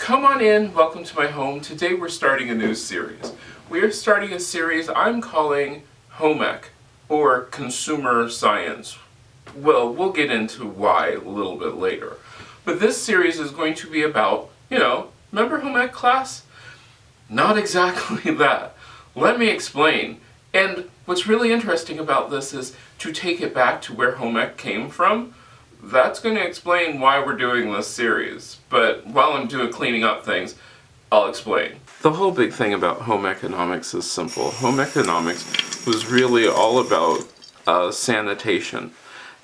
Come on in, welcome to my home. Today we're starting a new series. We are starting a series I'm calling Home Ec, or Consumer Science. Well, we'll get into why a little bit later. But this series is going to be about, remember Home Ec class? Not exactly that. Let me explain. And what's really interesting about this is to take it back to where Home Ec came from. That's going to explain why we're doing this series, but while I'm cleaning up things, I'll explain. The whole big thing about home economics is simple. Home economics was really all about sanitation.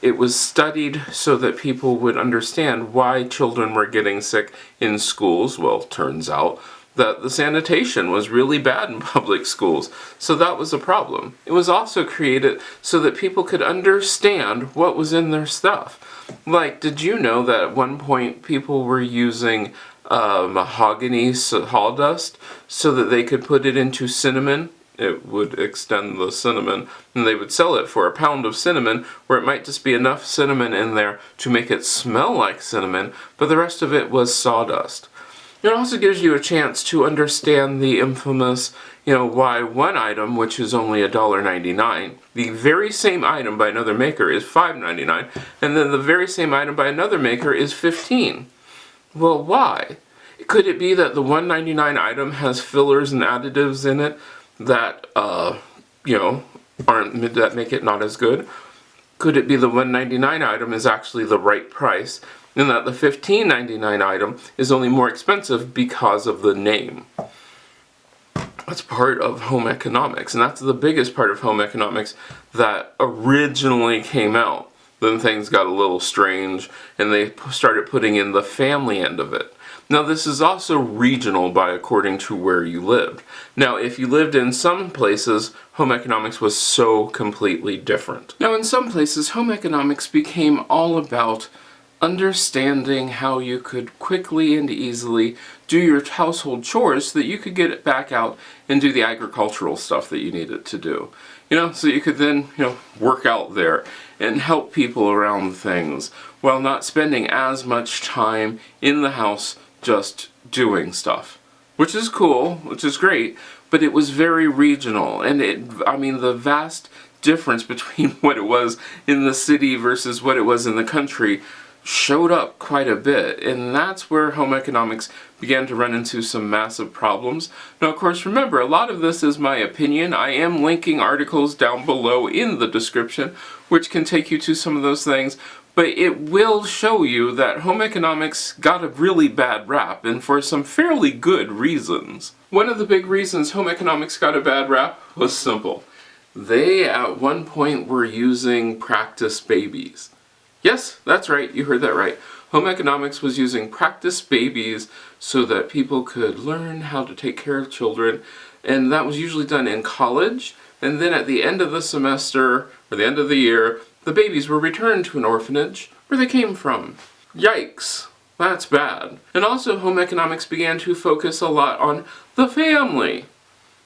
It was studied so that people would understand why children were getting sick in schools. Well, turns out that the sanitation was really bad in public schools, so that was a problem. It was also created so that people could understand what was in their stuff. Like, did you know that at one point people were using mahogany sawdust so that they could put it into cinnamon? It would extend the cinnamon, and they would sell it for a pound of cinnamon, where it might just be enough cinnamon in there to make it smell like cinnamon, but the rest of it was sawdust. It also gives you a chance to understand the infamous, why one item, which is only $1.99, the very same item by another maker is $5.99, and then the very same item by another maker is $15. Well, why? Could it be that the $1.99 item has fillers and additives in it that, that make it not as good? Could it be the $1.99 item is actually the right price, and that the $15.99 item is only more expensive because of the name? That's part of home economics, and that's the biggest part of home economics that originally came out. Then things got a little strange, and they started putting in the family end of it. Now, this is also regional according to where you lived. Now, if you lived in some places, home economics was so completely different. Now, in some places, home economics became all about understanding how you could quickly and easily do your household chores so that you could get it back out and do the agricultural stuff that you needed to do. So you could then, work out there and help people around things while not spending as much time in the house just doing stuff. Which is cool, which is great, but it was very regional, and the vast difference between what it was in the city versus what it was in the country showed up quite a bit, and that's where home economics began to run into some massive problems. Now, of course, remember, a lot of this is my opinion. I am linking articles down below in the description, which can take you to some of those things, but it will show you that home economics got a really bad rap, and for some fairly good reasons. One of the big reasons home economics got a bad rap was simple. They, at one point, were using practice babies. Yes, that's right, you heard that right. Home economics was using practice babies so that people could learn how to take care of children, and that was usually done in college, and then at the end of the semester, or the end of the year, the babies were returned to an orphanage where they came from. Yikes, that's bad. And also home economics began to focus a lot on the family.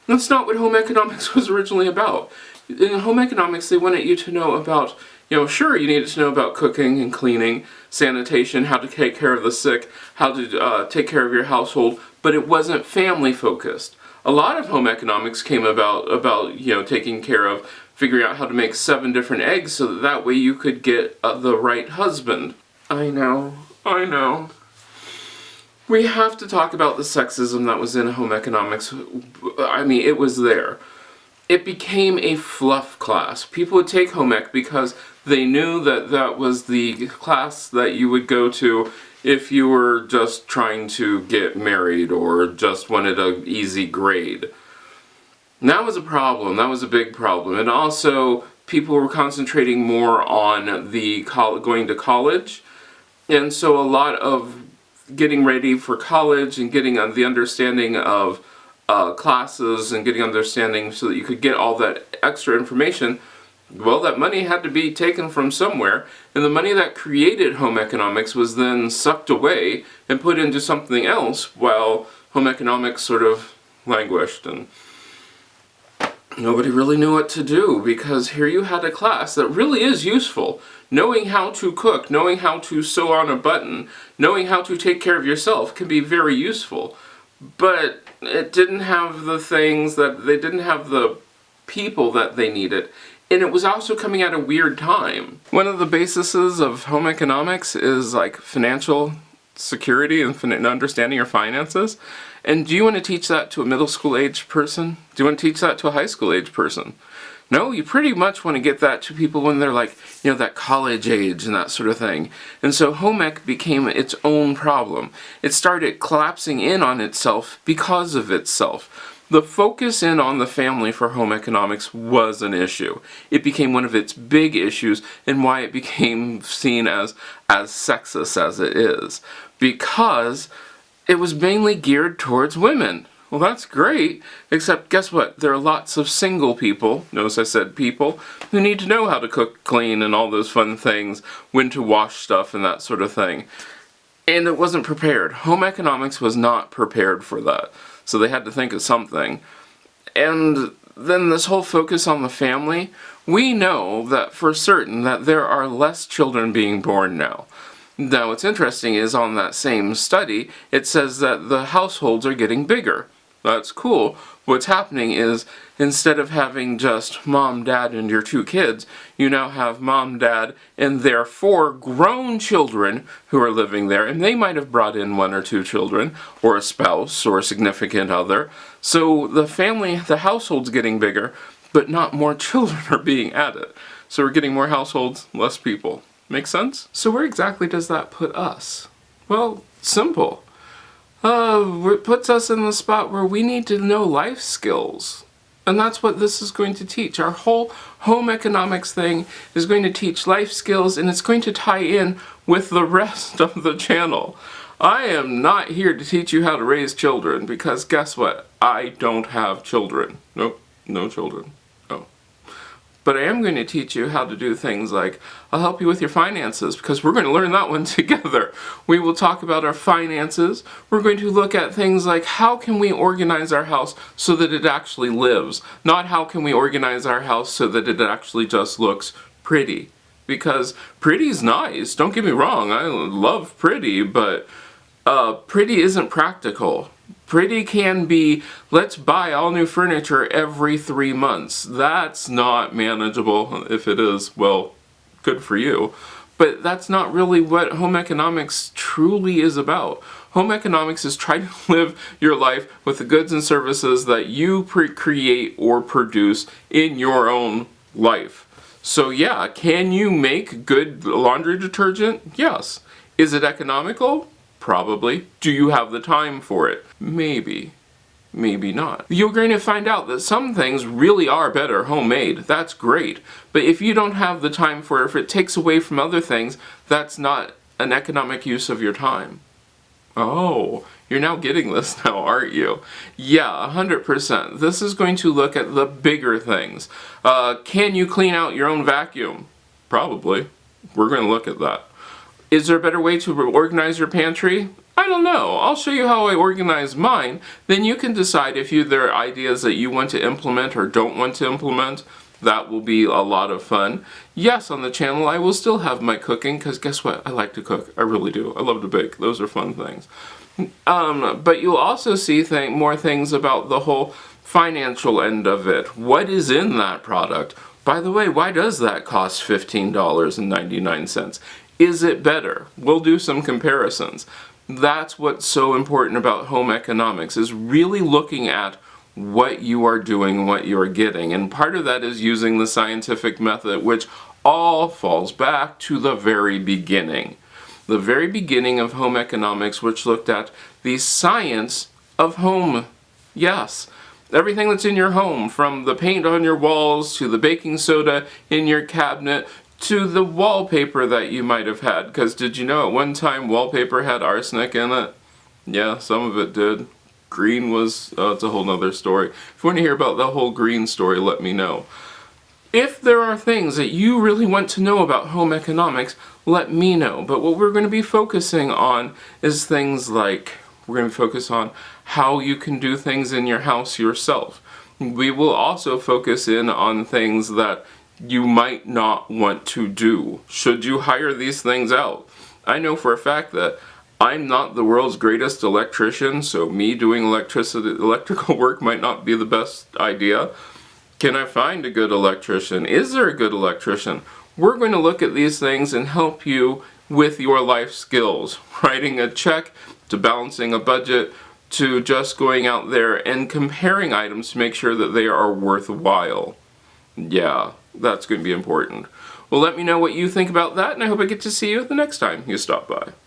That's not what home economics was originally about. In home economics, they wanted you to know about sure, you needed to know about cooking and cleaning, sanitation, how to take care of the sick, how to take care of your household, but it wasn't family focused. A lot of home economics came about taking care of figuring out how to make 7 different eggs so that way you could get the right husband. I know. We have to talk about the sexism that was in home economics. It was there. It became a fluff class. People would take home ec because they knew that that was the class that you would go to if you were just trying to get married or just wanted an easy grade. And that was a problem. That was a big problem. And also, people were concentrating more on the going to college. And so a lot of getting ready for college and getting the understanding of classes and getting understanding so that you could get all that extra information, well, that money had to be taken from somewhere, and the money that created home economics was then sucked away and put into something else while home economics sort of languished. And nobody really knew what to do, because here you had a class that really is useful. Knowing how to cook, knowing how to sew on a button, knowing how to take care of yourself can be very useful. But it didn't have the things that they didn't have the people that they needed. And it was also coming at a weird time. One of the bases of home economics is like financial security and understanding your finances. And do you want to teach that to a middle school age person? Do you want to teach that to a high school age person? No, you pretty much want to get that to people when they're like, that college age and that sort of thing. And so home ec became its own problem. It started collapsing in on itself because of itself. The focus in on the family for home economics was an issue. It became one of its big issues, and why it became seen as sexist as it is. Because it was mainly geared towards women. Well, that's great, except guess what? There are lots of single people, notice I said people, who need to know how to cook, clean, and all those fun things, when to wash stuff and that sort of thing. And it wasn't prepared. Home economics was not prepared for that. So they had to think of something. And then this whole focus on the family, we know that for certain that there are less children being born now. Now what's interesting is on that same study, it says that the households are getting bigger. That's cool. What's happening is, instead of having just mom, dad, and your 2 kids, you now have mom, dad, and their 4 grown children who are living there, and they might have brought in 1 or 2 children, or a spouse, or a significant other. So the household's getting bigger, but not more children are being added. So we're getting more households, less people. Make sense? So where exactly does that put us? Well, simple. It puts us in the spot where we need to know life skills. And that's what this is going to teach. Our whole home economics thing is going to teach life skills, and it's going to tie in with the rest of the channel. I am not here to teach you how to raise children, because guess what? I don't have children. Nope, no children. But I am going to teach you how to do things like, I'll help you with your finances, because we're going to learn that one together. We will talk about our finances. We're going to look at things like, how can we organize our house so that it actually lives? Not how can we organize our house so that it actually just looks pretty. Because pretty's nice, don't get me wrong, I love pretty, but pretty isn't practical. Pretty can be, let's buy all new furniture every 3 months. That's not manageable. If it is, well, good for you. But that's not really what home economics truly is about. Home economics is trying to live your life with the goods and services that you create or produce in your own life. So yeah, can you make good laundry detergent? Yes. Is it economical? Probably. Do you have the time for it? Maybe. Maybe not. You're going to find out that some things really are better homemade. That's great. But if you don't have the time for it, if it takes away from other things, that's not an economic use of your time. Oh, you're now getting this now, aren't you? Yeah, 100%. This is going to look at the bigger things. Can you clean out your own vacuum? Probably. We're going to look at that. Is there a better way to organize your pantry? I don't know. I'll show you how I organize mine. Then you can decide if there are ideas that you want to implement or don't want to implement. That will be a lot of fun. Yes, on the channel I will still have my cooking, because guess what? I like to cook. I really do. I love to bake. Those are fun things. But you'll also see more things about the whole financial end of it. What is in that product? By the way, why does that cost $15.99? Is it better? We'll do some comparisons. That's what's so important about home economics, is really looking at what you are doing, what you are getting. And part of that is using the scientific method, which all falls back to the very beginning. The very beginning of home economics, which looked at the science of home. Yes. Everything that's in your home, from the paint on your walls to the baking soda in your cabinet to the wallpaper that you might have had. Because did you know at one time wallpaper had arsenic in it? Yeah, some of it did. Green was, it's a whole nother story. If you want to hear about the whole green story, let me know. If there are things that you really want to know about home economics, let me know. But what we're going to be focusing on is things like, we're going to focus on how you can do things in your house yourself. We will also focus in on things that you might not want to do. Should you hire these things out? I know for a fact that I'm not the world's greatest electrician, so me doing electrical work might not be the best idea. Can I find a good electrician? Is there a good electrician? We're going to look at these things and help you with your life skills. Writing a check, to balancing a budget, to just going out there and comparing items to make sure that they are worthwhile. Yeah, that's going to be important. Well, let me know what you think about that, and I hope I get to see you the next time you stop by.